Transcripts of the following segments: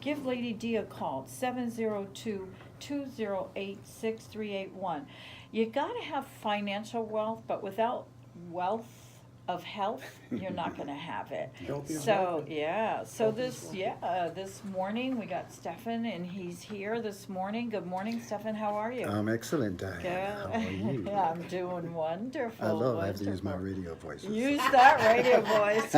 give Lady D a call, 702-208-6381. You got to have financial wealth, but without wealth of health, you're not going to have it. Healthy is So, wealthy. yeah, so Healthy is this, wealthy. this morning we got Stefan, and he's here this morning. Good morning, Stefan, how are you? I'm excellent, Diane. Good. How are you? I'm doing wonderful. I love I have to use my wonderful. radio voice. Use that radio voice.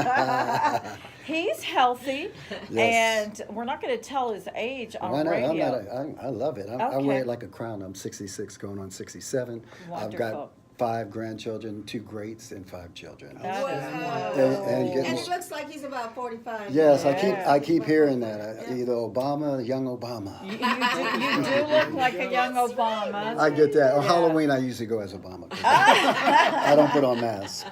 He's healthy, Yes. and we're not going to tell his age on Why not? radio. I love it. I Okay. wear it like a crown. I'm 66, going on 67. I've Wonderful. got 5 grandchildren, 2 greats, and 5 children. That is Wow. wonderful. And And getting- it looks like he's about 45. Yes, Yeah. I keep hearing that. Yeah. Either Obama or young Obama. You do look like a young Obama. I get that. On Yeah. Halloween, I usually go as Obama. I don't put on masks.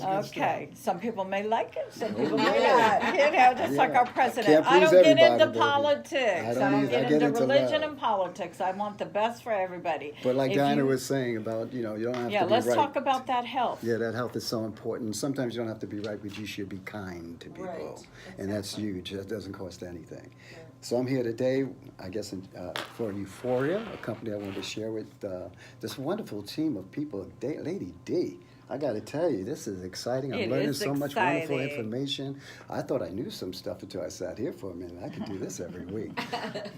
That's good Okay, some people may like it, some Oh, people may yeah. not, you know, just like Yeah. our president. Can't I don't please get into everybody, baby. politics, I I don't don't either. get I get into into religion love. and politics, I want the best for everybody. But like If Diana you- was saying about, you don't have Yeah, to be let's right. talk about that health. Yeah, that health is so important. Sometimes you don't have to be right, but you should be kind to people. Right, And that's huge. That doesn't cost anything. So I'm here today, I guess, for Euphoria, a company I wanted to share with this wonderful team of people. Lady D, I got to tell you, this is exciting. I'm It learning is so much wonderful exciting. information. I thought I knew some stuff until I sat here for a minute. I could do this every week.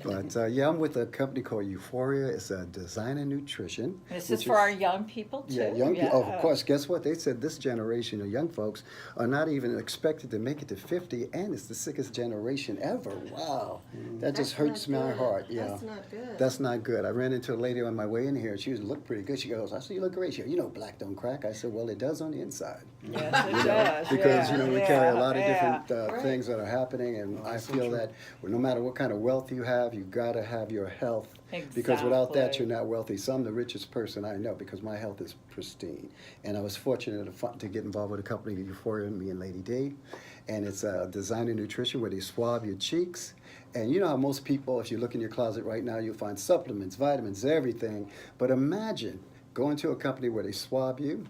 But yeah, I'm with a company called Euphoria. It's a design and nutrition. This which is for our young people too. Yeah, young people. Oh, of course. Guess what? They said this generation of young folks are not even expected to make it to 50, and it's the sickest generation ever. Wow, that just hurts my heart. Yeah, That's not good. that's not good. I ran into a lady on my way in here. She looked pretty good. She goes, "I said you look great." She goes, "You know, black don't crack." I said, "Well, it does on the inside." Yes, it You know, does, because yeah, we yeah, carry a lot of yeah. different Right. things that are happening, and I that's so feel true. that no matter what kind of wealth you have, you got to have your health. Because without that, Exactly. you're not wealthy. So I'm the richest person I know because my health is pristine. And I was fortunate to get involved with a company, Euphoria, me and Lady D. And it's a design and nutrition where they swab your cheeks. And you know how most people, if you look in your closet right now, you'll find supplements, vitamins, everything. But imagine going to a company where they swab you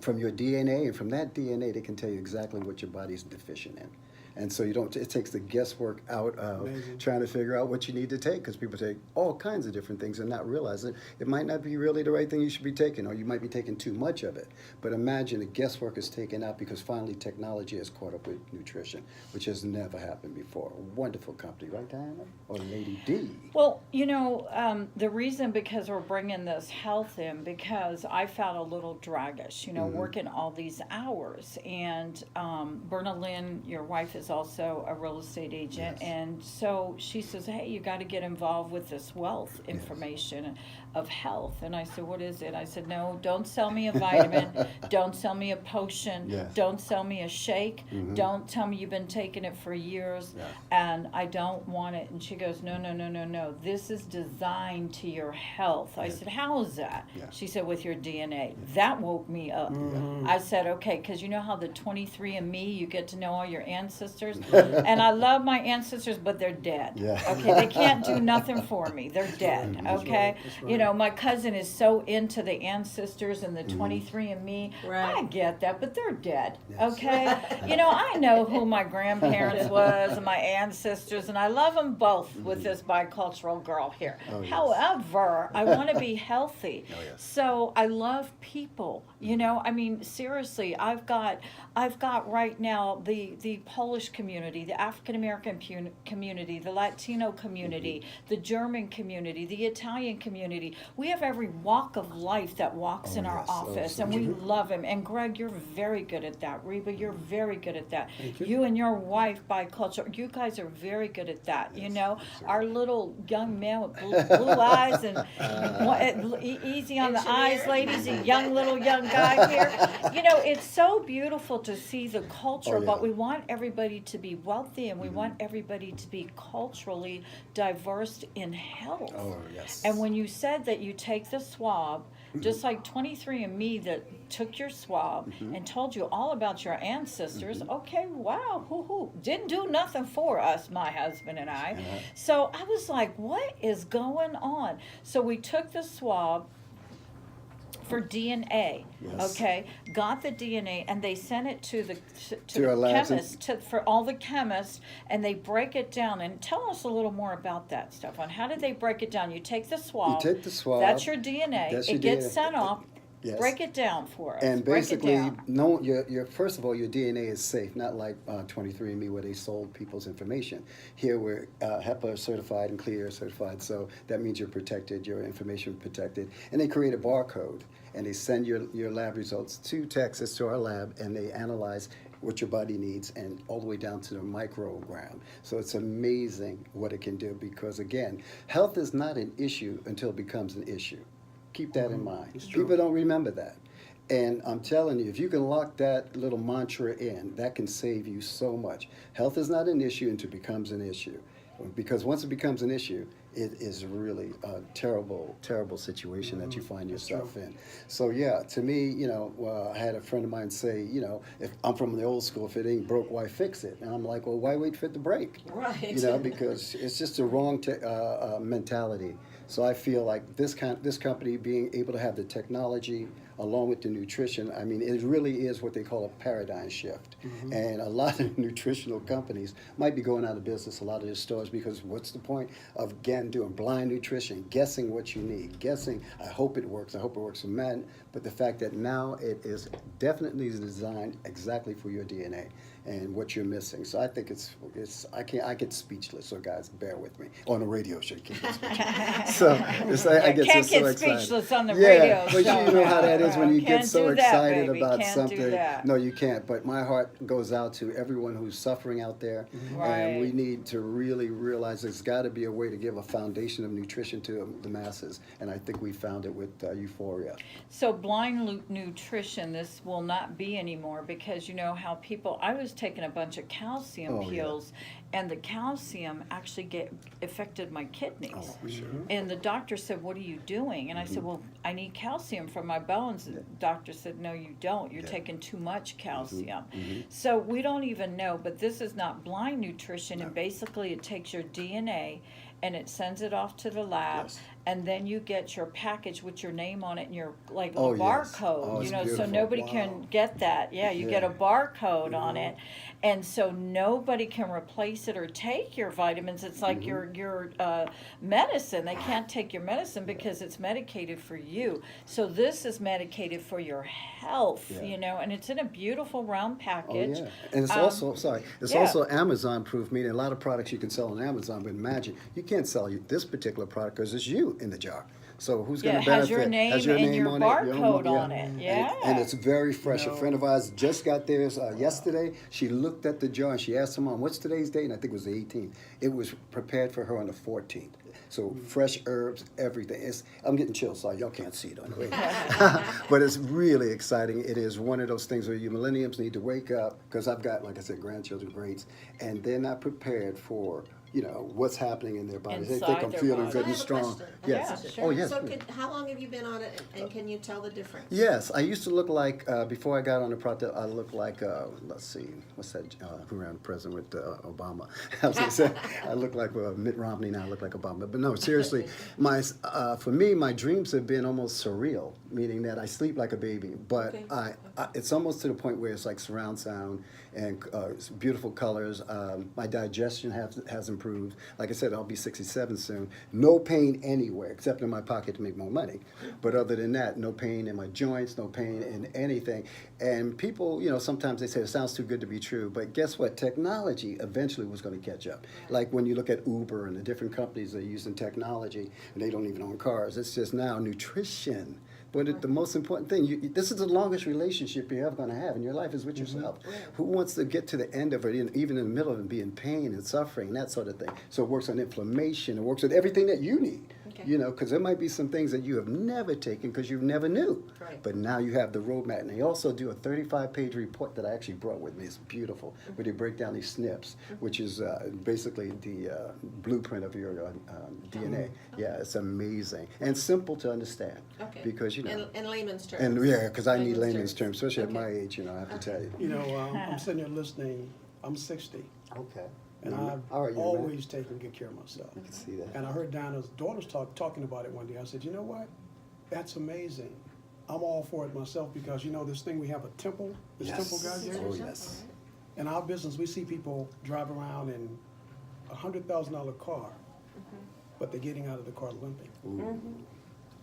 from your DNA, and from that DNA, they can tell you exactly what your body's deficient in. And so it takes the guesswork out of Amazing. trying to figure out what you need to take, because people take all kinds of different things and not realize it might not be really the right thing you should be taking, or you might be taking too much of it. But imagine the guesswork is taken out because finally technology has caught up with nutrition, which has never happened before. A wonderful company, right, Diana? Or Lady D? Well, you know, the reason because we're bringing this health in, because I felt a little draggish, you know, working all these hours. And Berna Lynn, your wife, is also a real estate agent. Yes. And so she says, hey, you got to get involved with this wealth information of health. And I said, what is it? I said, no, don't sell me a vitamin. Don't sell me a potion. Yes. Don't sell me a shake. Mhm. Don't tell me you've been taking it for years. Yes. And I don't want it. And she goes, no, no, no, no, no. This is designed to your health. I Yes. said, how is that? Yeah. She said, with your DNA. That woke me up. I said, okay, because you know how the 23andMe, you get to know all your ancestors? And I love my ancestors, but they're dead. Yeah. Okay, they can't do nothing for me. They're dead, That's okay? That's You right. know, my cousin is so into the ancestors and the 23andMe. Right. I get that, but they're dead, Yes. okay? You know, I know who my grandparents was and my ancestors, and I love them both with this bicultural girl here. Oh, yes. However, I want to be healthy. Oh, yes. So I love people, you know? I mean, seriously, I've got right now the Polish community, the African American community, the Latino community, the German community, the Italian community. We have every walk of life that walks Oh, in our yes. Oh, office, so and we true. love him. And Greg, you're very good at that. Reba, you're very good at that. Thank you. You and your wife, bicultural, you guys are very good at that. You Yes, know, yes, sir. our little young man with blue eyes and easy on the eyes, Engineer. ladies, a young guy here. You know, it's so beautiful to see the culture, Oh, yeah. but we want everybody to be wealthy, and we want everybody to be culturally diverse in health. Oh, yes. And when you said that you take the swab, just like 23andMe that took your swab and told you all about your ancestors, okay, wow, hoo-hoo. Didn't do nothing for us, my husband and I. Uh-huh. So I was like, what is going on? So we took the swab. for DNA. Yes. Okay, got the DNA and they sent it to the To our labs and- chemists, for all the chemists, and they break it down. And tell us a little more about that, Stefan. How did they break it down? You take the swab. You take the swab. That's your DNA. That's It your gets DNA. sent off. Yes. Break it down for us. And Break it basically, down. no, your first of all, your DNA is safe, not like 23andMe where they sold people's information. Here we're HEPA certified and CLIA certified, so that means you're protected, your information protected. And they create a barcode, and they send your lab results to Texas, to our lab, and they analyze what your body needs, and all the way down to the microgram. So it's amazing what it can do, because again, health is not an issue until it becomes an issue. Keep that in mind. People don't remember that. And I'm telling you, if you can lock that little mantra in, that can save you so much. Health is not an issue until it becomes an issue. Because once it becomes an issue, it is really a terrible, terrible situation that you find yourself in. So yeah, to me, I had a friend of mine say, if I'm from the old school, if it ain't broke, why fix it? And I'm like, well, why wait for it to break? Right. Because it's just the wrong mentality. So I feel like this company being able to have the technology along with the nutrition, I mean, it really is what they call a paradigm shift. And a lot of nutritional companies might be going out of business, a lot of their stores, because what's the point of, again, doing blind nutrition, guessing what you need, guessing, I hope it works for men, but the fact that now it is definitely designed exactly for your DNA and what you're missing. So I think I get speechless, so guys, bear with me. On the radio show, you can't get speechless. So I get Can't so get excited. speechless on the Yeah, radio but show. you know how that is when you Can't get so do that, excited baby. about Can't do something. that. No, you can't. But my heart goes out to everyone who's suffering out there, and we Right. need to really realize there's got to be a way to give a foundation of nutrition to the masses, and I think we found it with Euphoria. So blind nutrition, this will not be anymore, because you know how people, I was taking a bunch of calcium Oh, yeah. pills, and the calcium actually affected my kidneys. Oh, for sure. And the doctor said, what are you doing? And I said, well, I need calcium for my bones. And the doctor said, no, you don't. You're Yeah. taking too much calcium. So we don't even know, but this is not blind nutrition. And basically it takes your DNA and it sends it off to the lab. Yes. And then you get your package with your name on it and your Oh, little yes. barcode, Oh, it's so beautiful. nobody Wow. can get that. Yeah, you get a Yeah. barcode on it. And so nobody can replace it or take your vitamins. It's like your medicine. They can't take your medicine because it's medicated for you. So this is medicated for your health, Yeah. and it's in a beautiful round Oh, package. yeah. And it's it's yeah. also Amazon proof, meaning a lot of products you can sell on Amazon, but imagine, you can't sell this particular product because it's you in the jar. So who's going Yeah, to it benefit? has your name Has and your on barcode it, on it. Yeah. And it's very fresh. No. A friend of ours just got theirs yesterday. She looked at the jar and she asked her mom, what's today's date? And I think it was the 18th. It was prepared for her on the 14th. So fresh herbs, everything. I'm getting chills, so y'all can't see it on the radio. But it's really exciting. It is one of those things where you millenniums need to wake up, because I've got, like I said, grandchildren, greats, and they're not prepared for what's happening in their bodies. They think Inside I'm their feeling body. good I and have a strong. question. Yes. Yeah, sure. Oh, yes. So please. how long have you been on it, and can you tell the difference? Yes, I used to look like, before I got on the product, I looked like, let's see, what's that, who ran president with Obama? I was gonna say, I look like Mitt Romney, now I look like Obama. But no, seriously, for me, my dreams have been almost surreal, meaning that I sleep like a baby. But Okay. it's almost to the point where it's like surround sound and it's beautiful colors. My digestion has improved. Like I said, I'll be 67 soon. No pain anywhere except in my pocket to make more money. But other than that, no pain in my joints, no pain in anything. And people, sometimes they say it sounds too good to be true. But guess what? Technology eventually was going to catch up. Like when you look at Uber and the different companies that are using technology, and they don't even own cars. It's just now nutrition. But the most important thing, this is the longest relationship you're ever going to have in your life is with yourself. Who wants to get to the end of it, even in the middle of it, and be in pain and suffering, that sort of thing? So it works on inflammation. It works with everything that you need. Okay. Because there might be some things that you have never taken because you never knew. Right. But now you have the roadmap. And they also do a 35-page report that I actually brought with me. It's beautiful, where they break down these SNPs, which is basically the blueprint of your DNA. Yeah, it's amazing and simple to understand. Okay. Because in layman's terms. and yeah, because I need layman's terms, especially at my Okay. age. I have to tell you. I'm sitting here listening. I'm 60, Okay. and I've All right, young man. always taken good care of myself. I can see that. And I heard Dinah's daughters talking about it one day. I said, you know what? That's amazing. I'm all for it myself because, you know, this thing, we have a temple, this temple guy Yes. gave Oh, us. yes. In our business, we see people drive around in $100,000 car, but they're getting out of the car limping, Ooh.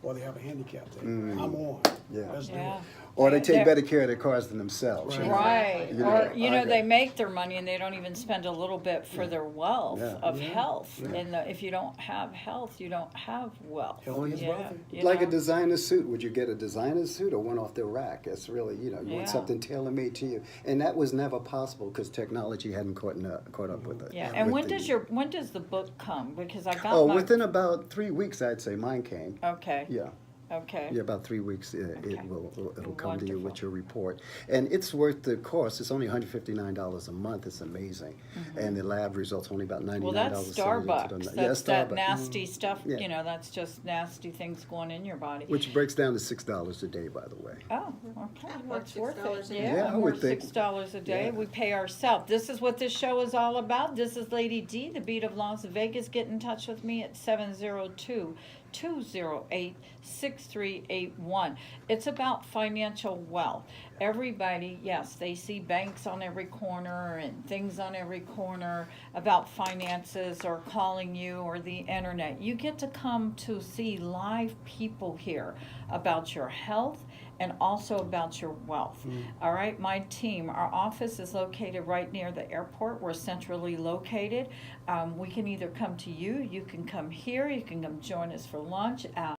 or they have a handicap thing. Mm. I'm on. Yeah. Let's do Yeah. it. Or they take They're- better care of their cars than themselves. you know? Right, You know, or, you know, I they got- make their money and they don't even spend a little bit for their wealth Yeah. of Yeah. health. Yeah. And if you don't have health, you don't have wealth. Healthy is Yeah, wealthy. you Like a know? designer suit, would you get a designer suit or one off the rack? It's really, you know, you Yeah. want something tailor made to you, and that was never possible because technology hadn't caught up with it. Yeah, and with when does the book come? Because I got Oh, my. within about 3 weeks, I'd say mine came. Okay, Yeah. okay. Yeah, about 3 weeks, Okay. it'll come to you with Wonderful. your report. And it's worth the cost. It's only $159 a month. It's amazing. And the lab results only about $99. Well, that's Starbucks. Yeah, That's that Starbucks. nasty stuff, Yeah. you know, that's just nasty things going in your body. Which breaks down to $6 a day, by the way. Oh, okay, Yeah, that's worth worth it. $6 a day. Yeah, Yeah, I would worth think. $6 a day. Yeah. We pay ourselves. This is what this show is all about. This is Lady D, the Beat of Las Vegas. Get in touch with me at 702-208-6381. It's about financial wealth. Everybody, yes, they see banks on every corner and things on every corner about finances or calling you or the internet. You get to come to see live people here about your health and also about your wealth. All right, my team, our office is located right near the airport. We're centrally located. We can either come to you, you can come here, you can come join us for lunch.